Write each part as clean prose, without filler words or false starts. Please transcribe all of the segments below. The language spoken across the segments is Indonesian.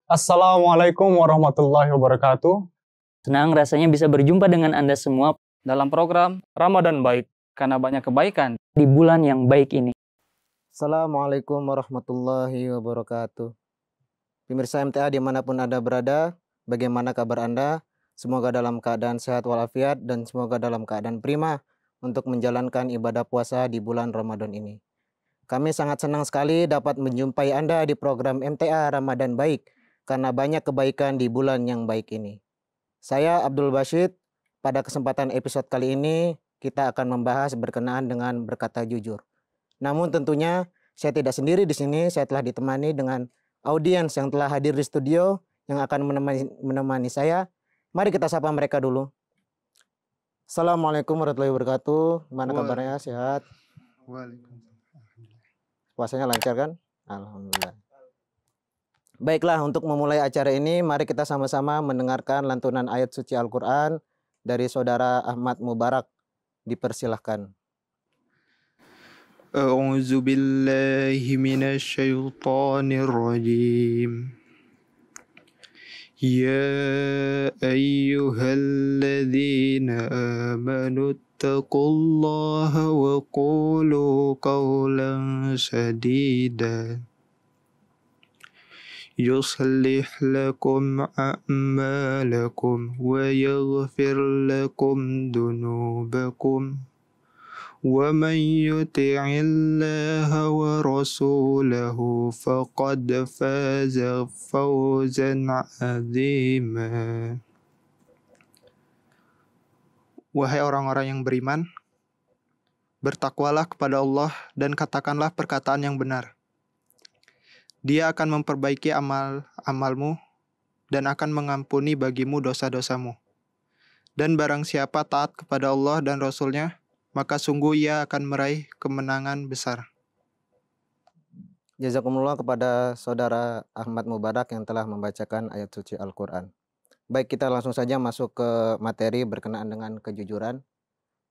Assalamualaikum warahmatullahi wabarakatuh. Senang rasanya bisa berjumpa dengan Anda semua dalam program Ramadan Baik, karena banyak kebaikan di bulan yang baik ini. Assalamualaikum warahmatullahi wabarakatuh. Pemirsa MTA dimanapun Anda berada, bagaimana kabar Anda? Semoga dalam keadaan sehat walafiat dan semoga dalam keadaan prima untuk menjalankan ibadah puasa di bulan Ramadan ini. Kami sangat senang sekali dapat menjumpai Anda di program MTA Ramadan Baik, karena banyak kebaikan di bulan yang baik ini. Saya Abdul Basyid. Pada kesempatan episode kali ini, kita akan membahas berkenaan dengan berkata jujur. Namun tentunya saya tidak sendiri di sini, saya telah ditemani dengan audiens yang telah hadir di studio yang akan menemani saya. Mari kita sapa mereka dulu. Assalamualaikum warahmatullahi wabarakatuh. Gimana kabarnya? Sehat? Puasanya lancar kan? Alhamdulillah. Baiklah, untuk memulai acara ini, mari kita sama-sama mendengarkan lantunan ayat suci Al-Quran dari Saudara Ahmad Mubarak. Dipersilahkan. A'udzu billahi minasyaitonir rajim. Ya ayyuhalladzina amanu taqullaha wa qulu qawlan sadida. يصلح لكم أعمالكم ويغفر لكم ذنوبكم ومن يطع الله ورسوله فقد فاز فوزا عظيما. Wahai orang-orang yang beriman, bertakwalah kepada Allah dan katakanlah perkataan yang benar. Dia akan memperbaiki amalmu dan akan mengampuni bagimu dosa-dosamu. Dan barang siapa taat kepada Allah dan Rasul-Nya, maka sungguh ia akan meraih kemenangan besar. Jazakumullah kepada Saudara Ahmad Mubarak yang telah membacakan ayat suci Al-Quran. Baik, kita langsung saja masuk ke materi berkenaan dengan kejujuran.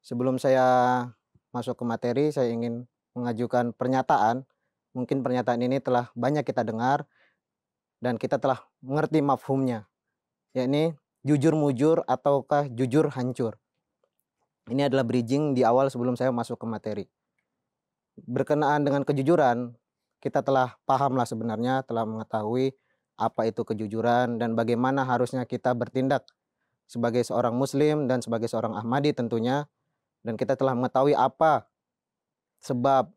Sebelum saya masuk ke materi, saya ingin mengajukan pernyataan. Mungkin pernyataan ini telah banyak kita dengar dan kita telah mengerti mafhumnya, yakni jujur mujur ataukah jujur hancur. Ini adalah bridging di awal sebelum saya masuk ke materi. Berkenaan dengan kejujuran, kita telah pahamlah sebenarnya, telah mengetahui apa itu kejujuran dan bagaimana harusnya kita bertindak sebagai seorang muslim dan sebagai seorang Ahmadi tentunya. Dan kita telah mengetahui apa sebab,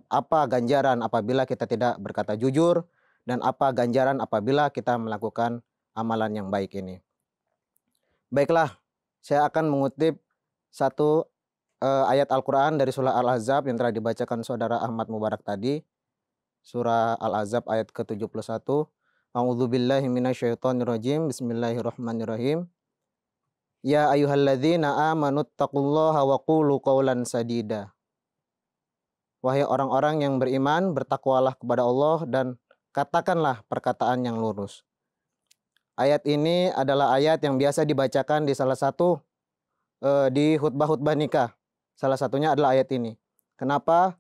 apa ganjaran apabila kita tidak berkata jujur, dan apa ganjaran apabila kita melakukan amalan yang baik ini. Baiklah, saya akan mengutip satu ayat Al-Quran dari surah Al-Ahzab yang telah dibacakan Saudara Ahmad Mubarak tadi. Surah Al-Ahzab ayat ke-71. A'udzubillahi minasyaitonirrajim. Bismillahirrahmanirrahim. Ya ayyuhalladzina amanu taqullaha wa qulu qawlan sadida. Wahai orang-orang yang beriman, bertakwalah kepada Allah dan katakanlah perkataan yang lurus. Ayat ini adalah ayat yang biasa dibacakan di salah satu di khutbah-khutbah nikah. Salah satunya adalah ayat ini. Kenapa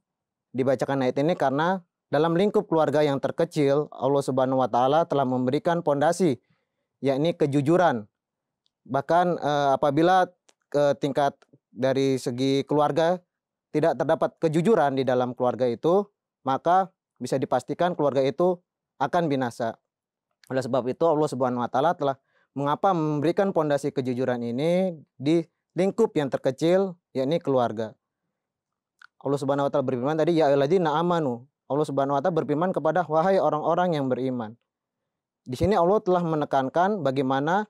dibacakan ayat ini? Karena dalam lingkup keluarga yang terkecil, Allah Subhanahu wa taala telah memberikan pondasi, yakni kejujuran. Bahkan apabila tingkat dari segi keluarga tidak terdapat kejujuran di dalam keluarga itu, maka bisa dipastikan keluarga itu akan binasa. Oleh sebab itu Allah Subhanahu wa taala telah memberikan pondasi kejujuran ini di lingkup yang terkecil, yakni keluarga. Allah Subhanahu wa taala berfirman tadi, ya ayyuhalladzina amanu. Allah Subhanahu wa taala berfirman kepada wahai orang-orang yang beriman. Di sini Allah telah menekankan bagaimana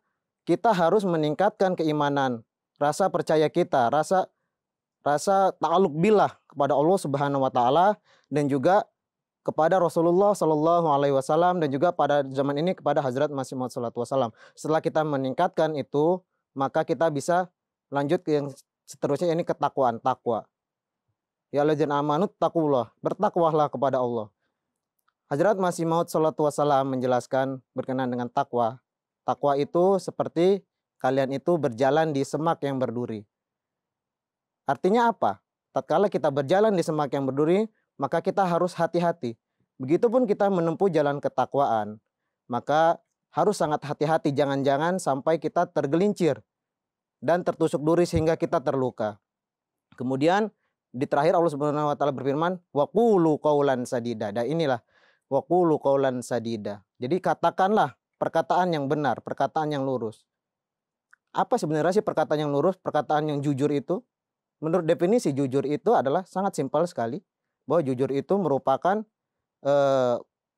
kita harus meningkatkan keimanan, rasa percaya kita, rasa ta'alluq billah kepada Allah Subhanahu wa taala dan juga kepada Rasulullah Shallallahu alaihi wasallam dan juga pada zaman ini kepada Hazrat Masih Maud sallallahu wasallam. Setelah kita meningkatkan itu, maka kita bisa lanjut ke yang seterusnya, ini ketakwaan, takwa. Ya alladzina amanu taqullah, bertakwalah kepada Allah. Hazrat Masih Maud sallallahu wasallam menjelaskan berkenaan dengan takwa. Takwa itu seperti kalian itu berjalan di semak yang berduri. Artinya apa? Tatkala kita berjalan di semak yang berduri, maka kita harus hati-hati. Begitupun kita menempuh jalan ketakwaan, maka harus sangat hati-hati, jangan-jangan sampai kita tergelincir dan tertusuk duri sehingga kita terluka. Kemudian di terakhir Allah Subhanahu wa taala berfirman, waqulu qaulan sadida. Dan inilah waqulu qaulan sadida. Jadi katakanlah perkataan yang benar, perkataan yang lurus. Apa sebenarnya sih perkataan yang lurus, perkataan yang jujur itu? Menurut definisi jujur itu adalah sangat simpel sekali, bahwa jujur itu merupakan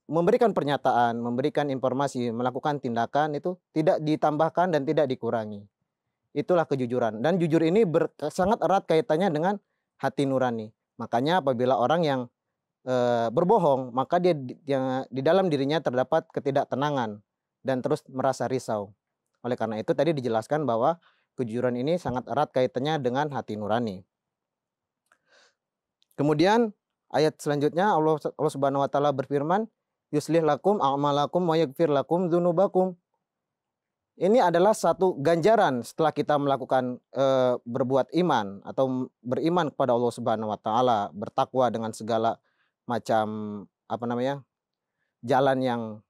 memberikan pernyataan, memberikan informasi, melakukan tindakan itu tidak ditambahkan dan tidak dikurangi. Itulah kejujuran. Dan jujur ini sangat erat kaitannya dengan hati nurani. Makanya apabila orang yang berbohong, maka dia di dalam dirinya terdapat ketidaktenangan dan terus merasa risau. Oleh karena itu tadi dijelaskan bahwa kejujuran ini sangat erat kaitannya dengan hati nurani. Kemudian ayat selanjutnya Allah Subhanahu wa taala berfirman, yuslih lakum a'malakum wa yaghfir lakum dzunubakum. Ini adalah satu ganjaran setelah kita melakukan berbuat iman atau beriman kepada Allah Subhanahu wa taala, bertakwa dengan segala macam jalan yang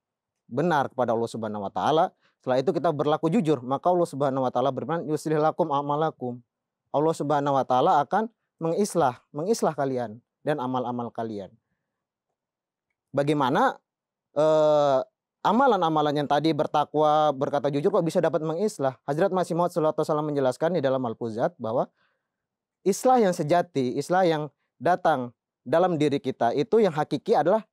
benar kepada Allah Subhanahu wa taala. Setelah itu kita berlaku jujur, maka Allah Subhanahu wa taala berfirman, yuslih lakum a'malakum. Allah Subhanahu wa taala akan mengislah kalian dan amal-amal kalian. Bagaimana amalan-amalan yang tadi bertakwa, berkata jujur kok bisa dapat mengislah? Hazrat Masih Maud sallallahu alaihi wasallam menjelaskan di dalam Al-Fuzat bahwa islah yang sejati, islah yang datang dalam diri kita itu yang hakiki adalah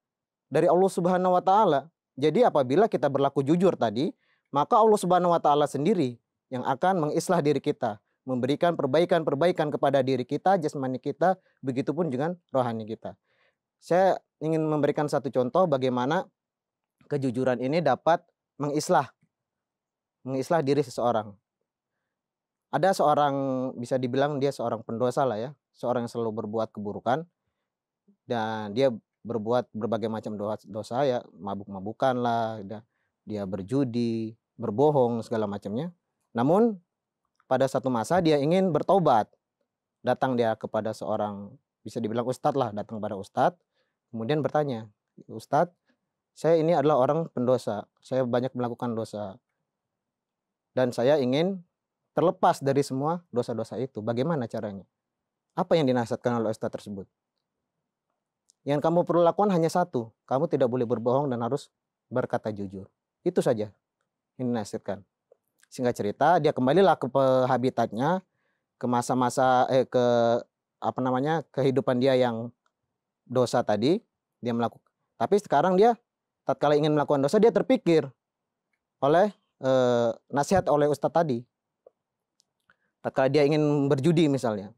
dari Allah Subhanahu wa taala. Jadi apabila kita berlaku jujur tadi, maka Allah Subhanahu wa taala sendiri yang akan mengislah diri kita, memberikan perbaikan-perbaikan kepada diri kita, jasmani kita, begitupun dengan rohani kita. Saya ingin memberikan satu contoh bagaimana kejujuran ini dapat mengislah diri seseorang. Ada seorang, bisa dibilang dia seorang pendosa lah ya, seorang yang selalu berbuat keburukan dan dia berbuat berbagai macam dosa ya, mabuk-mabukan lah, dia berjudi, berbohong segala macamnya. Namun pada satu masa dia ingin bertobat. Datang dia kepada seorang, bisa dibilang ustadz lah, datang pada ustadz, kemudian bertanya, "Ustadz, saya ini adalah orang pendosa, saya banyak melakukan dosa dan saya ingin terlepas dari semua dosa-dosa itu. Bagaimana caranya?" Apa yang dinasihatkan oleh ustadz tersebut? Yang kamu perlu lakukan hanya satu, kamu tidak boleh berbohong dan harus berkata jujur. Itu saja yang dinasihatkan. Singkat cerita, dia kembalilah ke habitatnya, ke masa-masa kehidupan dia yang dosa tadi, dia melakukan. Tapi sekarang dia tatkala ingin melakukan dosa, dia terpikir oleh nasihat oleh ustadz tadi. Tatkala dia ingin berjudi misalnya,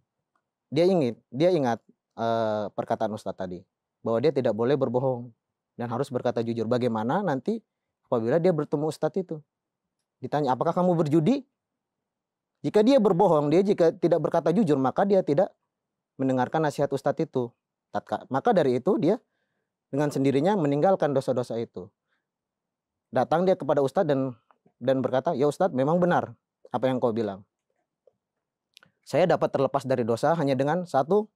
dia ingat perkataan ustadz tadi, bahwa dia tidak boleh berbohong dan harus berkata jujur. Bagaimana nanti apabila dia bertemu ustadz itu? Ditanya, apakah kamu berjudi? Jika dia berbohong, jika tidak berkata jujur, maka dia tidak mendengarkan nasihat ustadz itu. Maka dari itu dia dengan sendirinya meninggalkan dosa-dosa itu. Datang dia kepada ustadz dan berkata, "Ya ustadz, memang benar apa yang kau bilang. Saya dapat terlepas dari dosa hanya dengan satu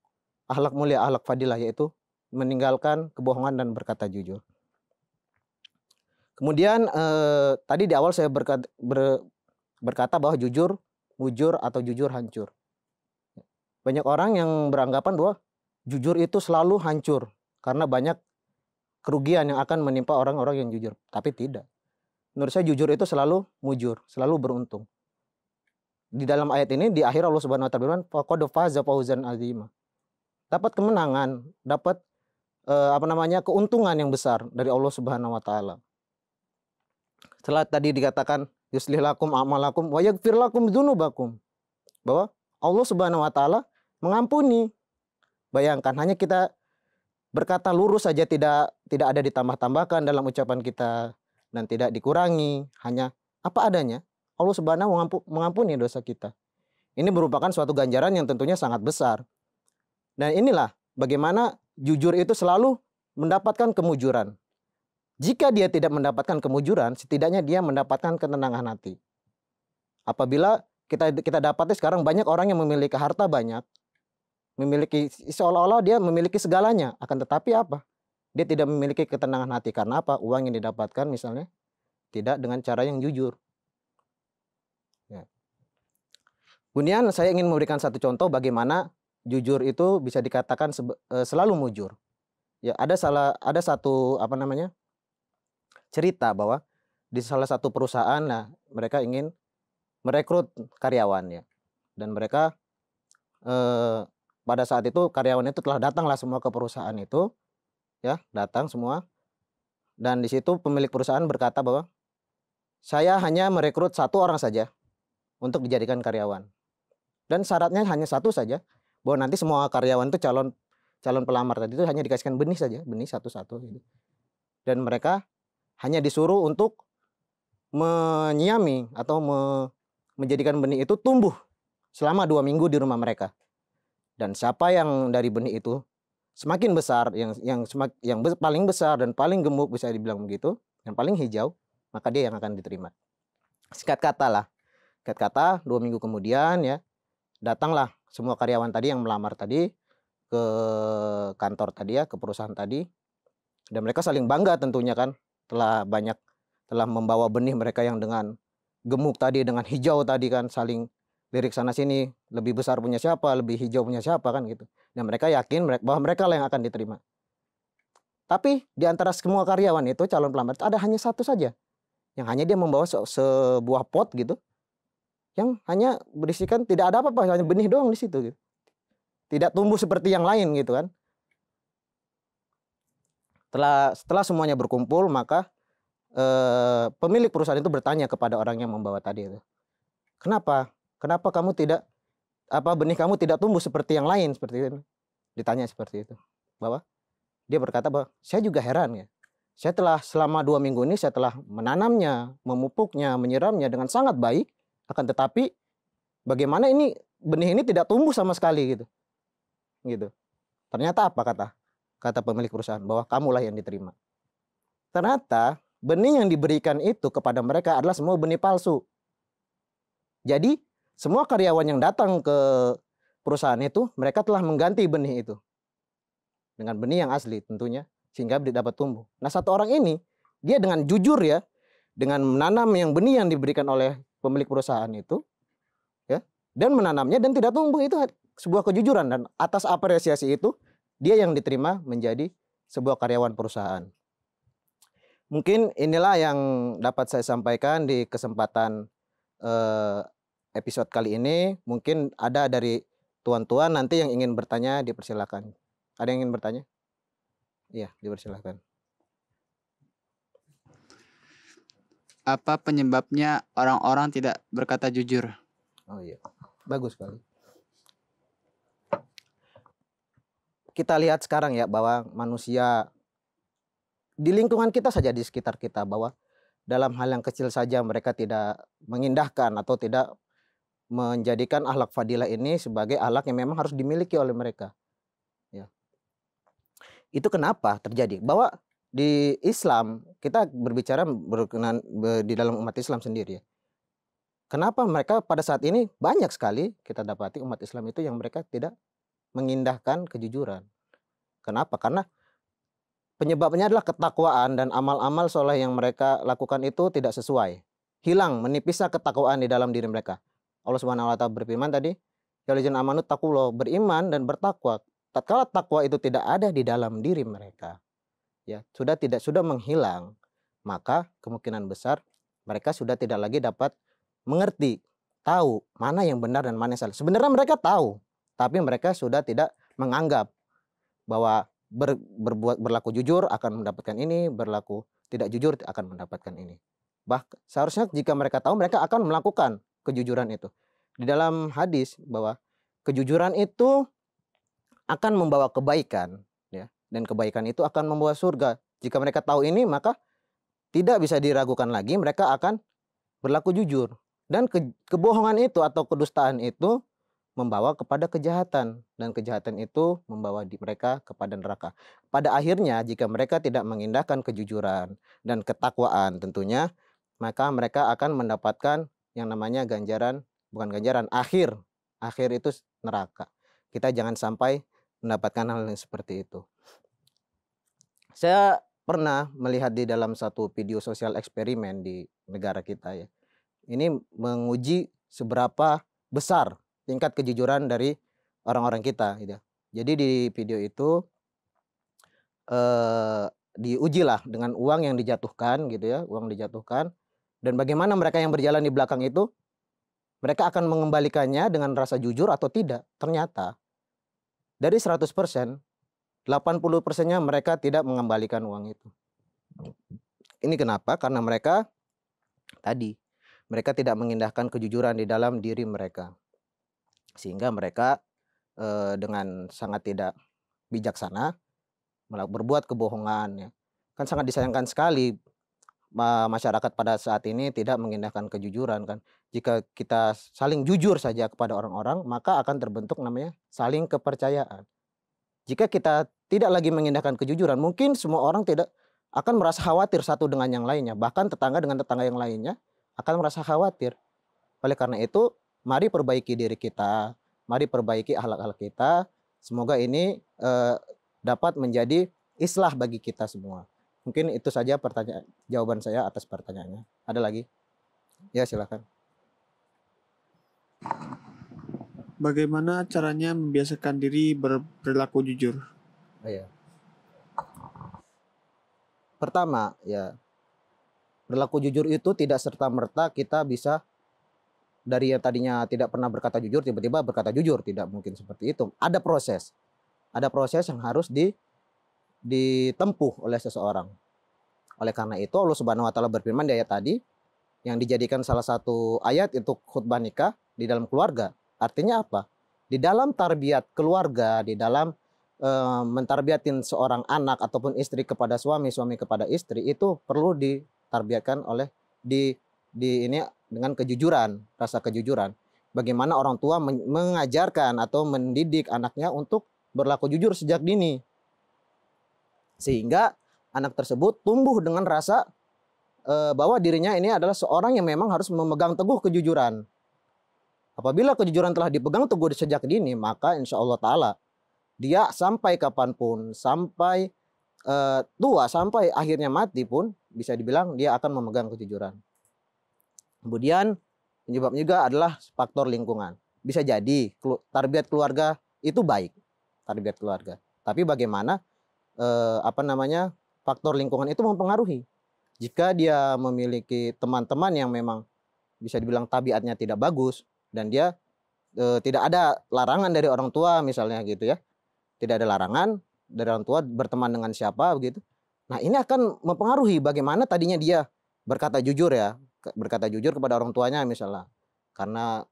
akhlak mulia, akhlak fadilah, yaitu meninggalkan kebohongan dan berkata jujur." Kemudian tadi di awal saya berkata bahwa jujur, mujur atau jujur hancur. Banyak orang yang beranggapan bahwa jujur itu selalu hancur karena banyak kerugian yang akan menimpa orang-orang yang jujur. Tapi tidak. Menurut saya jujur itu selalu mujur, selalu beruntung. Di dalam ayat ini di akhir Allah Subhanahu wa taala berfirman, faqad faza fawzan azima. Dapat kemenangan, dapat keuntungan yang besar dari Allah Subhanahu wa taala. Setelah tadi dikatakan yuslih lakum a'malakum wa yaghfir lakum dzunubakum, bahwa Allah Subhanahu wa taala mengampuni. Bayangkan hanya kita berkata lurus saja, tidak ada ditambah-tambahkan dalam ucapan kita dan tidak dikurangi, hanya apa adanya. Allah Subhanahu mengampuni dosa kita. Ini merupakan suatu ganjaran yang tentunya sangat besar. Dan inilah bagaimana jujur itu selalu mendapatkan kemujuran. Jika dia tidak mendapatkan kemujuran, setidaknya dia mendapatkan ketenangan hati. Apabila kita dapati sekarang banyak orang yang memiliki harta banyak, seolah-olah dia memiliki segalanya, akan tetapi apa? Dia tidak memiliki ketenangan hati. Karena apa? Uang yang didapatkan misalnya tidak dengan cara yang jujur. Ya. Kemudian saya ingin memberikan satu contoh bagaimana jujur itu bisa dikatakan selalu mujur. Ya, ada satu cerita bahwa di salah satu perusahaan, nah mereka ingin merekrut karyawan ya, dan mereka pada saat itu karyawan itu telah datanglah semua ke perusahaan itu, ya datang semua, dan di situ pemilik perusahaan berkata bahwa saya hanya merekrut satu orang saja untuk dijadikan karyawan, dan syaratnya hanya satu saja, bahwa nanti semua karyawan itu calon pelamar tadi itu hanya dikasihkan benih saja, benih satu-satu gitu. Dan mereka hanya disuruh untuk menyiami atau menjadikan benih itu tumbuh selama 2 minggu di rumah mereka. Dan siapa yang dari benih itu semakin besar, yang paling besar dan paling gemuk bisa dibilang begitu, yang paling hijau, maka dia yang akan diterima. Singkat kata 2 minggu kemudian ya, datanglah semua karyawan tadi yang melamar tadi ke kantor tadi ya, ke perusahaan tadi, dan mereka saling bangga tentunya kan, telah membawa benih mereka yang dengan gemuk tadi, dengan hijau tadi kan, saling lirik sana sini, lebih besar punya siapa, lebih hijau punya siapa kan gitu. Dan mereka yakin bahwa mereka lah yang akan diterima. Tapi di antara semua karyawan itu, calon pelamar itu ada hanya satu saja yang hanya dia membawa sebuah pot gitu, yang hanya berisikan tidak ada apa-apa, hanya benih doang di situ gitu. Tidak tumbuh seperti yang lain gitu kan. Setelah semuanya berkumpul, maka pemilik perusahaan itu bertanya kepada orang yang membawa tadi itu, kenapa kamu benih kamu tidak tumbuh seperti yang lain, seperti itu. Ditanya seperti itu, bahwa dia berkata bahwa saya juga heran ya, saya telah selama 2 minggu ini saya telah menanamnya, memupuknya, menyiramnya dengan sangat baik, akan tetapi bagaimana ini benih ini tidak tumbuh sama sekali gitu. Ternyata apa kata pemilik perusahaan, bahwa kamulah yang diterima. Ternyata benih yang diberikan itu kepada mereka adalah semua benih palsu. Jadi semua karyawan yang datang ke perusahaan itu, mereka telah mengganti benih itu dengan benih yang asli tentunya, sehingga dapat tumbuh. Nah, satu orang ini dia dengan jujur ya, dengan menanam yang benih yang diberikan oleh pemilik perusahaan itu ya, dan menanamnya dan tidak tumbuh, itu sebuah kejujuran, dan atas apresiasi itu dia yang diterima menjadi sebuah karyawan perusahaan. Mungkin inilah yang dapat saya sampaikan di kesempatan episode kali ini. Mungkin ada dari tuan-tuan nanti yang ingin bertanya, dipersilakan. Ada yang ingin bertanya? Iya, dipersilakan. Apa penyebabnya orang-orang tidak berkata jujur? Oh iya, bagus sekali. Kita lihat sekarang ya, bahwa manusia di lingkungan kita saja, di sekitar kita, bahwa dalam hal yang kecil saja mereka tidak mengindahkan atau tidak menjadikan akhlak fadilah ini sebagai akhlak yang memang harus dimiliki oleh mereka. Ya. Itu kenapa terjadi? Bahwa di Islam, kita berbicara berkenaan di dalam umat Islam sendiri ya. Kenapa mereka pada saat ini banyak sekali kita dapati umat Islam itu yang mereka tidak mengindahkan kejujuran. Kenapa? Karena penyebabnya adalah ketakwaan dan amal-amal soleh yang mereka lakukan itu tidak sesuai. Hilang, menipisnya ketakwaan di dalam diri mereka. Allah Subhanahu wa taala berfirman tadi, ya alladzina amanu taqullah, beriman dan bertakwa. Tatkala takwa itu tidak ada di dalam diri mereka, ya, sudah menghilang, maka kemungkinan besar mereka sudah tidak lagi dapat mengerti, tahu mana yang benar dan mana yang salah. Sebenarnya mereka tahu, tapi mereka sudah tidak menganggap bahwa berlaku jujur akan mendapatkan ini, berlaku tidak jujur akan mendapatkan ini. Bahkan seharusnya jika mereka tahu, mereka akan melakukan kejujuran itu. Di dalam hadis bahwa kejujuran itu akan membawa kebaikan ya, dan kebaikan itu akan membawa surga. Jika mereka tahu ini, maka tidak bisa diragukan lagi, mereka akan berlaku jujur. Dan kebohongan itu atau kedustaan itu membawa kepada kejahatan, dan kejahatan itu membawa mereka kepada neraka. Pada akhirnya jika mereka tidak mengindahkan kejujuran dan ketakwaan tentunya, maka mereka akan mendapatkan yang namanya akhir itu neraka. Kita jangan sampai mendapatkan hal yang seperti itu. Saya pernah melihat di dalam satu video sosial eksperimen di negara kita ya. Ini menguji seberapa besar tingkat kejujuran dari orang-orang kita gitu. Jadi di video itu diujilah dengan uang yang dijatuhkan gitu ya, uang dijatuhkan, dan bagaimana mereka yang berjalan di belakang itu mereka akan mengembalikannya dengan rasa jujur atau tidak. Ternyata dari 100%, 80%-nya mereka tidak mengembalikan uang itu. Ini kenapa? Karena mereka tidak mengindahkan kejujuran di dalam diri mereka. Sehingga mereka dengan sangat tidak bijaksana berbuat kebohongan ya. Kan sangat disayangkan sekali masyarakat pada saat ini tidak mengindahkan kejujuran kan. Jika kita saling jujur saja kepada orang-orang, maka akan terbentuk namanya saling kepercayaan. Jika kita tidak lagi mengindahkan kejujuran, mungkin semua orang tidak akan merasa khawatir satu dengan yang lainnya. Bahkan tetangga dengan tetangga yang lainnya akan merasa khawatir. Oleh karena itu, mari perbaiki diri kita, mari perbaiki akhlak-akhlak kita. Semoga ini dapat menjadi islah bagi kita semua. Mungkin itu saja jawaban saya atas pertanyaannya. Ada lagi? Ya, silakan. Bagaimana caranya membiasakan diri berperilaku jujur? Oh, ya. Pertama, ya, berlaku jujur itu tidak serta-merta kita bisa dari yang tadinya tidak pernah berkata jujur, tiba-tiba berkata jujur. Tidak mungkin seperti itu. Ada proses. Ada proses yang harus ditempuh oleh seseorang. Oleh karena itu Allah Subhanahu wa taala berfirman di ayat tadi yang dijadikan salah satu ayat untuk khutbah nikah di dalam keluarga. Artinya apa? Di dalam tarbiyat keluarga, di dalam mentarbiatin seorang anak ataupun istri kepada suami, suami kepada istri, itu perlu ditarbiatkan oleh ini dengan kejujuran, rasa kejujuran. Bagaimana orang tua mengajarkan atau mendidik anaknya untuk berlaku jujur sejak dini. Sehingga anak tersebut tumbuh dengan rasa bahwa dirinya ini adalah seorang yang memang harus memegang teguh kejujuran. Apabila kejujuran telah dipegang teguh sejak dini, maka insya Allah Ta'ala dia sampai kapanpun, sampai tua, sampai akhirnya mati pun bisa dibilang dia akan memegang kejujuran. Kemudian penyebabnya juga adalah faktor lingkungan. Bisa jadi tarbiyat keluarga itu baik, tarbiyat keluarga. Tapi bagaimana faktor lingkungan itu mempengaruhi. Jika dia memiliki teman-teman yang memang bisa dibilang tabiatnya tidak bagus dan dia tidak ada larangan dari orang tua misalnya gitu ya. Tidak ada larangan dari orang tua berteman dengan siapa begitu. Nah, ini akan mempengaruhi bagaimana tadinya dia berkata jujur ya, berkata jujur kepada orang tuanya misalnya. Karena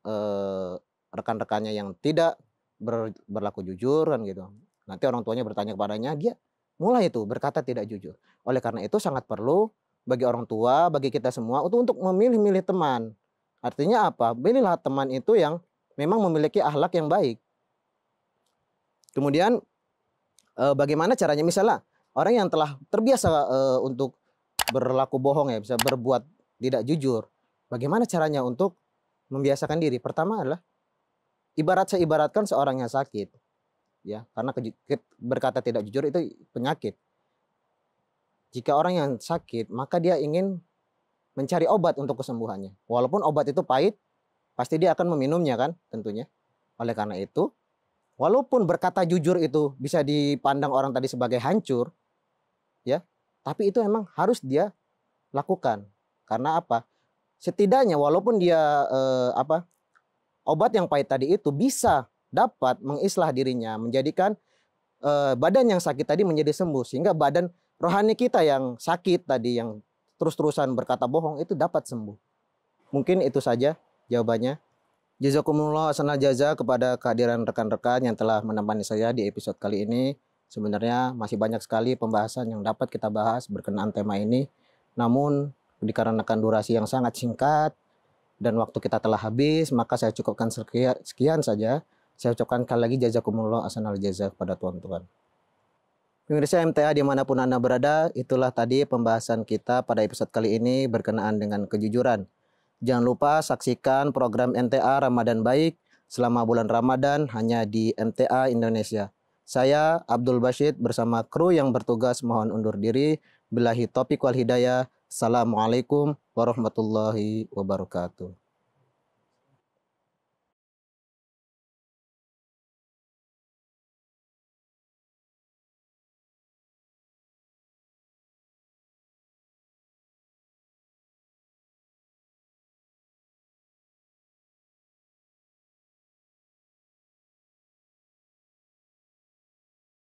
rekan-rekannya yang tidak berlaku jujur kan gitu. Nanti orang tuanya bertanya kepadanya, dia mulai itu berkata tidak jujur. Oleh karena itu sangat perlu bagi orang tua, bagi kita semua untuk memilih-milih teman. Artinya apa? Pilihlah teman itu yang memang memiliki akhlak yang baik. Kemudian bagaimana caranya? Misalnya orang yang telah terbiasa untuk berlaku bohong ya, bisa berbuat tidak jujur. Bagaimana caranya untuk membiasakan diri? Pertama adalah saya ibaratkan seorang yang sakit. Ya, karena berkata tidak jujur itu penyakit. Jika orang yang sakit, maka dia ingin mencari obat untuk kesembuhannya. Walaupun obat itu pahit, pasti dia akan meminumnya kan tentunya. Oleh karena itu, walaupun berkata jujur itu bisa dipandang orang tadi sebagai hancur, ya, tapi itu emang harus dia lakukan. Karena apa? Setidaknya walaupun dia obat yang pahit tadi itu bisa dapat mengislah dirinya, menjadikan badan yang sakit tadi menjadi sembuh, sehingga badan rohani kita yang sakit tadi, yang terus-terusan berkata bohong, itu dapat sembuh. Mungkin itu saja jawabannya. Jazakumullah hasanal jaza kepada kehadiran rekan-rekan yang telah menemani saya di episode kali ini. Sebenarnya masih banyak sekali pembahasan yang dapat kita bahas berkenaan tema ini. Namun dikarenakan durasi yang sangat singkat dan waktu kita telah habis, maka saya cukupkan sekian saja. Saya ucapkan sekali lagi jazakumullah hasanal jaza kepada tuan-tuan. Pemirsa MTA dimanapun Anda berada, itulah tadi pembahasan kita pada episode kali ini berkenaan dengan kejujuran. Jangan lupa saksikan program MTA Ramadan Baik selama bulan Ramadan hanya di MTA Indonesia. Saya Abdul Basyid bersama kru yang bertugas mohon undur diri. Billahi taufiq wal hidayah. Assalamualaikum warahmatullahi wabarakatuh.